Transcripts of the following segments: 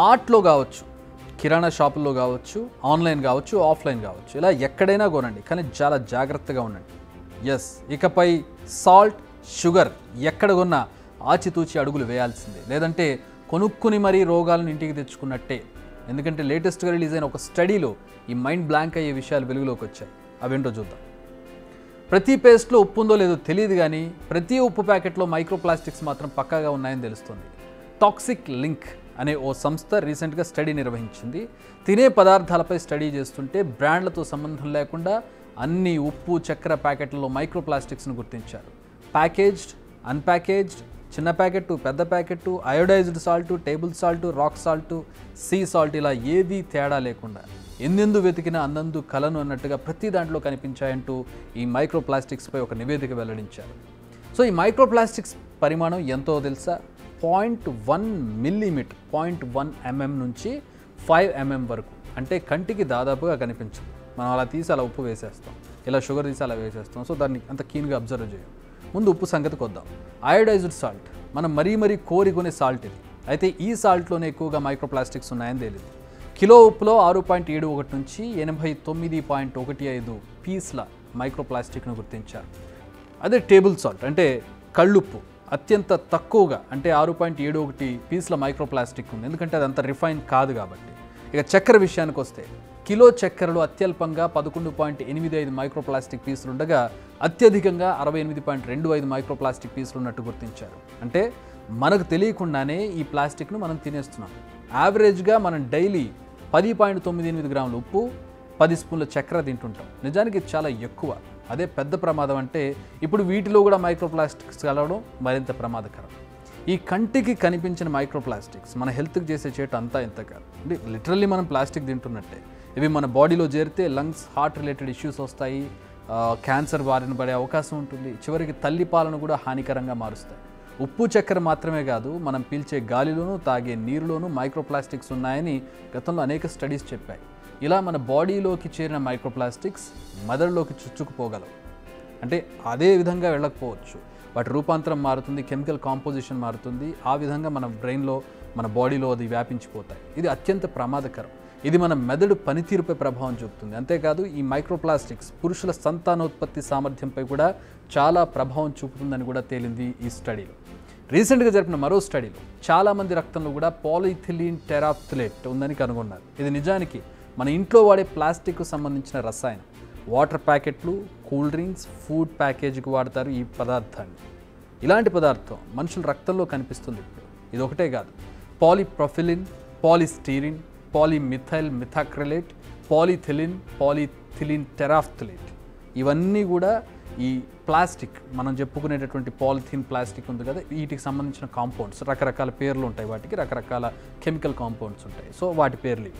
మార్ట్లో కావచ్చు, కిరాణా షాపుల్లో కావచ్చు, ఆన్లైన్ కావచ్చు, ఆఫ్లైన్ కావచ్చు, ఇలా ఎక్కడైనా కొనండి, కానీ చాలా జాగ్రత్తగా ఉండండి. ఇకపై సాల్ట్, షుగర్ ఎక్కడ కొన్నా ఆచితూచి అడుగులు వేయాల్సిందే, లేదంటే కొనుక్కుని మరీ రోగాలను ఇంటికి తెచ్చుకున్నట్టే. ఎందుకంటే లేటెస్ట్గా రిలీజ్ అయిన ఒక స్టడీలో ఈ మైండ్ బ్లాంక్ అయ్యే విషయాలు వెలుగులోకి వచ్చాయి. అవేంటో చూద్దాం. ప్రతి పేస్ట్లో ఉప్పు ఉందో లేదో తెలియదు, కానీ ప్రతి ఉప్పు ప్యాకెట్లో మైక్రోప్లాస్టిక్స్ మాత్రం పక్కాగా ఉన్నాయని తెలుస్తుంది. టాక్సిక్ లింక్ అనే ఓ సంస్థ రీసెంట్గా స్టడీ నిర్వహించింది. తినే పదార్థాలపై స్టడీ చేస్తుంటే బ్రాండ్లతో సంబంధం లేకుండా అన్ని ఉప్పు, చక్కెర ప్యాకెట్లలో మైక్రోప్లాస్టిక్స్ను గుర్తించారు. ప్యాకేజ్డ్, అన్ప్యాకేజ్డ్, చిన్న ప్యాకెట్టు, పెద్ద packet, iodised salt, table salt, rock salt, sea salt, ఇలా ఏదీ తేడా లేకుండా ఎందెందు వెతికినా అందందు కలను అన్నట్టుగా ప్రతి దాంట్లో కనిపించాయంటూ ఈ మైక్రోప్లాస్టిక్స్పై ఒక నివేదిక వెల్లడించారు. సో ఈ మైక్రోప్లాస్టిక్స్ పరిమాణం ఎంతో తెలుసా? 0.1 మిల్లీమీటర్, 0.1 mm నుంచి 5 mm వరకు. అంటే కంటికి దాదాపుగా కనిపించదు. మనం అలా తీసి అలా ఉప్పు వేసేస్తాం, ఇలా షుగర్ తీసి అలా వేసేస్తాం. సో దాన్ని అంత కీన్గా అబ్జర్వ్ చేయం. ముందు ఉప్పు సంగతికి వద్దాం. అయోడైజ్డ్ సాల్ట్ మనం మరీ కోరుకునే సాల్ట్ ఇది. అయితే ఈ సాల్ట్లోనే ఎక్కువగా మైక్రోప్లాస్టిక్స్ ఉన్నాయని తేలింది. కిలో ఉప్పులో 6.71 నుంచి 89.15 పీస్ల మైక్రోప్లాస్టిక్ను గుర్తించారు. అదే టేబుల్ సాల్ట్ అంటే కళ్ళుప్పు అత్యంత తక్కువగా, అంటే 6.71 పీస్ల మైక్రోప్లాస్టిక్ ఉంది, ఎందుకంటే అది అంత రిఫైన్ కాదు కాబట్టి. ఇక చక్కెర విషయానికి వస్తే కిలో చక్కెరలో అత్యల్పంగా 11.85 మైక్రోప్లాస్టిక్ పీసులు ఉండగా అత్యధికంగా 68.25 మైక్రోప్లాస్టిక్ పీసులు ఉన్నట్టు గుర్తించారు. అంటే మనకు తెలియకుండానే ఈ ప్లాస్టిక్ను మనం తినేస్తున్నాం. యావరేజ్గా మనం డైలీ 10.98 గ్రాముల ఉప్పు, 10 స్పూన్ల చక్కెర తింటుంటాం. నిజానికి చాలా ఎక్కువ. అదే పెద్ద ప్రమాదం. అంటే ఇప్పుడు వీటిలో కూడా మైక్రోప్లాస్టిక్స్ కలవడం మరింత ప్రమాదకరం. ఈ కంటికి కనిపించిన మైక్రోప్లాస్టిక్స్ మన హెల్త్కి చేసే చేటు అంతా ఇంత కాదు. అంటే లిటరల్లీ మనం ప్లాస్టిక్ తింటున్నట్టే. ఇవి మన బాడీలో చేరితే లంగ్స్, హార్ట్ రిలేటెడ్ ఇష్యూస్ వస్తాయి, క్యాన్సర్ బారిన పడే అవకాశం ఉంటుంది, చివరికి తల్లి పాలను కూడా హానికరంగా మారుస్తాయి. ఉప్పు, చక్కెర మాత్రమే కాదు, మనం పీల్చే గాలిలోనూ తాగే నీరులోనూ మైక్రోప్లాస్టిక్స్ ఉన్నాయని గతంలో అనేక స్టడీస్ చెప్పాయి. ఇలా మన బాడీలోకి చేరిన మైక్రోప్లాస్టిక్స్ మెదడులోకి చుచ్చుకుపోగలవు. అంటే అదే విధంగా వెళ్ళకపోవచ్చు, వాటి రూపాంతరం మారుతుంది, కెమికల్ కాంపోజిషన్ మారుతుంది. ఆ విధంగా మన బ్రెయిన్లో, మన బాడీలో అది వ్యాపించిపోతాయి. ఇది అత్యంత ప్రమాదకరం. ఇది మన మెదడు పనితీరుపై ప్రభావం చూపుతుంది. అంతేకాదు ఈ మైక్రోప్లాస్టిక్స్ పురుషుల సంతానోత్పత్తి సామర్థ్యంపై కూడా చాలా ప్రభావం చూపుతుందని కూడా తేలింది ఈ స్టడీలో. రీసెంట్గా జరిపిన మరో స్టడీలో చాలామంది రక్తంలో కూడా పాలిథిలిన్ టెరాఫ్థలేట్ ఉందని కనుగొన్నారు. ఇది నిజానికి మన ఇంట్లో వాడే ప్లాస్టిక్కు సంబంధించిన రసాయనం. వాటర్ ప్యాకెట్లు, కూల్ డ్రింక్స్, ఫుడ్ ప్యాకేజీకి వాడతారు ఈ పదార్థాన్ని. ఇలాంటి పదార్థం మనుషుల రక్తంలో కనిపిస్తుంది ఇప్పుడు. ఇది ఒకటే కాదు, పాలిప్రొఫిలిన్, పాలిస్టీరిన్, పాలిమిథైల్ మిథాక్రిలేట్, పాలిథిలిన్ టెరాఫ్థలేట్, ఇవన్నీ కూడా ఈ ప్లాస్టిక్, మనం చెప్పుకునేటటువంటి పాలిథిన్ ప్లాస్టిక్ ఉంది కదా, వీటికి సంబంధించిన కాంపౌండ్స్. రకరకాల పేర్లు ఉంటాయి వాటికి, రకరకాల కెమికల్ కాంపౌండ్స్ ఉంటాయి. సో వాటి పేర్లు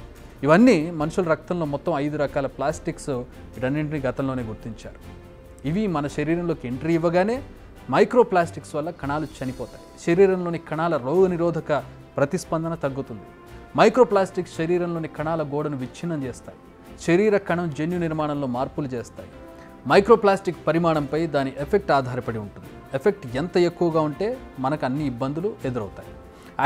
ఇవన్నీ మనుషుల రక్తంలో మొత్తం 5 రకాల ప్లాస్టిక్స్, వీటన్నింటినీ గతంలోనే గుర్తించారు. ఇవి మన శరీరంలోకి ఎంట్రీ ఇవ్వగానే మైక్రోప్లాస్టిక్స్ వల్ల కణాలు చనిపోతాయి. శరీరంలోని కణాల రోగనిరోధక ప్రతిస్పందన తగ్గుతుంది. మైక్రోప్లాస్టిక్స్ శరీరంలోని కణాల గోడను విచ్ఛిన్నం చేస్తాయి. శరీర కణం జన్యు నిర్మాణంలో మార్పులు చేస్తాయి. మైక్రోప్లాస్టిక్ పరిమాణంపై దాని ఎఫెక్ట్ ఆధారపడి ఉంటుంది. ఎఫెక్ట్ ఎంత ఎక్కువగా ఉంటే మనకు అన్ని ఇబ్బందులు ఎదురవుతాయి.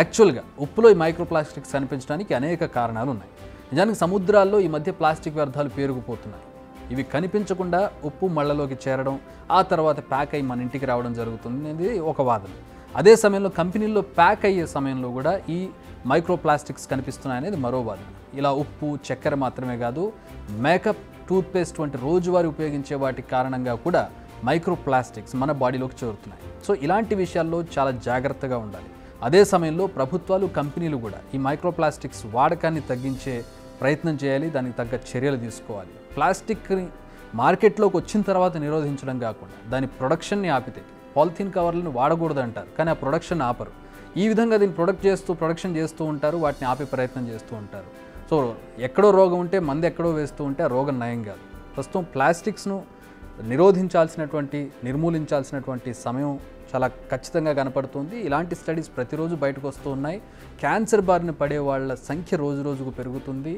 యాక్చువల్గా ఉప్పులో ఈ మైక్రోప్లాస్టిక్స్ కనిపించడానికి అనేక కారణాలు ఉన్నాయి. నిజానికి సముద్రాల్లో ఈ మధ్య ప్లాస్టిక్ వ్యర్థాలు పేరుకుపోతున్నాయి. ఇవి కనిపించకుండా ఉప్పు మళ్ళలోకి చేరడం, ఆ తర్వాత ప్యాక్ అయ్యి మన ఇంటికి రావడం జరుగుతుంది అనేది ఒక వాదన. అదే సమయంలో కంపెనీల్లో ప్యాక్ అయ్యే సమయంలో కూడా ఈ మైక్రోప్లాస్టిక్స్ కనిపిస్తున్నాయనేది మరో వాదన. ఇలా ఉప్పు, చక్కెర మాత్రమే కాదు, మేకప్, టూత్పేస్ట్ వంటి రోజువారీ ఉపయోగించే వాటి కారణంగా కూడా మైక్రోప్లాస్టిక్స్ మన బాడీలోకి చేరుతున్నాయి. సో ఇలాంటి విషయాల్లో చాలా జాగ్రత్తగా ఉండాలి. అదే సమయంలో ప్రభుత్వాలు, కంపెనీలు కూడా ఈ మైక్రోప్లాస్టిక్స్ వాడకాన్ని తగ్గించే ప్రయత్నం చేయాలి, దానికి తగ్గ చర్యలు తీసుకోవాలి. ప్లాస్టిక్ని మార్కెట్లోకి వచ్చిన తర్వాత నిరోధించడం కాకుండా దాని ప్రొడక్షన్ని ఆపితే, పాలిథిన్ కవర్లను వాడకూడదు అంటారు, కానీ ఆ ప్రొడక్షన్ ఆపరు. ఈ విధంగా దీన్ని ప్రొడక్షన్ చేస్తూ ఉంటారు, వాటిని ఆపే ప్రయత్నం చేస్తూ ఉంటారు. సో ఎక్కడో రోగం ఉంటే మందు ఎక్కడో వేస్తూ ఉంటే ఆ రోగం నయం కాదు. ప్రస్తుతం ప్లాస్టిక్స్ను నిర్మూలించాల్సినటువంటి సమయం చాలా ఖచ్చితంగా కనపడుతుంది. ఇలాంటి స్టడీస్ ప్రతిరోజు బయటకు వస్తూ ఉన్నాయి. క్యాన్సర్ బారిన పడే వాళ్ళ సంఖ్య రోజుకు పెరుగుతుంది.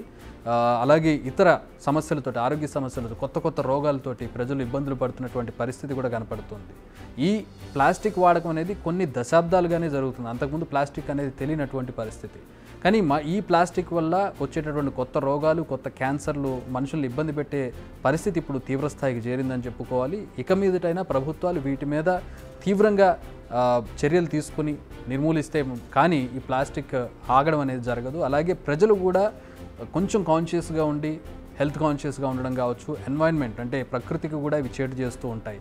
అలాగే ఇతర సమస్యలతో, ఆరోగ్య సమస్యలతో, కొత్త రోగాలతోటి ప్రజలు ఇబ్బందులు పడుతున్నటువంటి పరిస్థితి కూడా కనపడుతుంది. ఈ ప్లాస్టిక్ వాడకం అనేది కొన్ని దశాబ్దాలుగానే జరుగుతుంది. అంతకుముందు ప్లాస్టిక్ అనేది తెలియనటువంటి పరిస్థితి. కానీ ఈ ప్లాస్టిక్ వల్ల వచ్చేటటువంటి కొత్త రోగాలు, కొత్త క్యాన్సర్లు, మనుషుల్ని ఇబ్బంది పెట్టే పరిస్థితి ఇప్పుడు తీవ్రస్థాయికి చేరిందని చెప్పుకోవాలి. ఇక మీదటైనా ప్రభుత్వాలు వీటి మీద తీవ్రంగా చర్యలు తీసుకుని నిర్మూలిస్తే కానీ ఈ ప్లాస్టిక్ ఆగడం అనేది జరగదు. అలాగే ప్రజలు కూడా కొంచెం కాన్షియస్గా ఉండి హెల్త్ కాన్షియస్గా ఉండడం కావచ్చు, ఎన్వైర్న్మెంట్ అంటే ప్రకృతికి కూడా ఇవి చేటు చేస్తూ ఉంటాయి.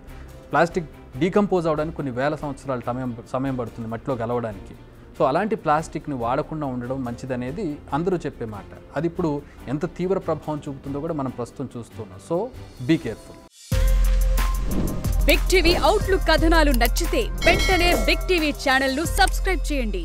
ప్లాస్టిక్ డీకంపోజ్ అవడానికి కొన్ని వేల సంవత్సరాల సమయం పడుతుంది మట్టిలో కలవడానికి. సో అలాంటి ప్లాస్టిక్ని వాడకుండా ఉండడం మంచిదనేది అందరూ చెప్పే మాట. అది ఇప్పుడు ఎంత తీవ్ర ప్రభావం చూపుతుందో కూడా మనం ప్రస్తుతం చూస్తున్నాం. So be careful. Big TV outlook కథనాలు నచ్చితే వెంటనే బిగ్ టీవీ ఛానల్ ను సబ్స్క్రైబ్ చేయండి.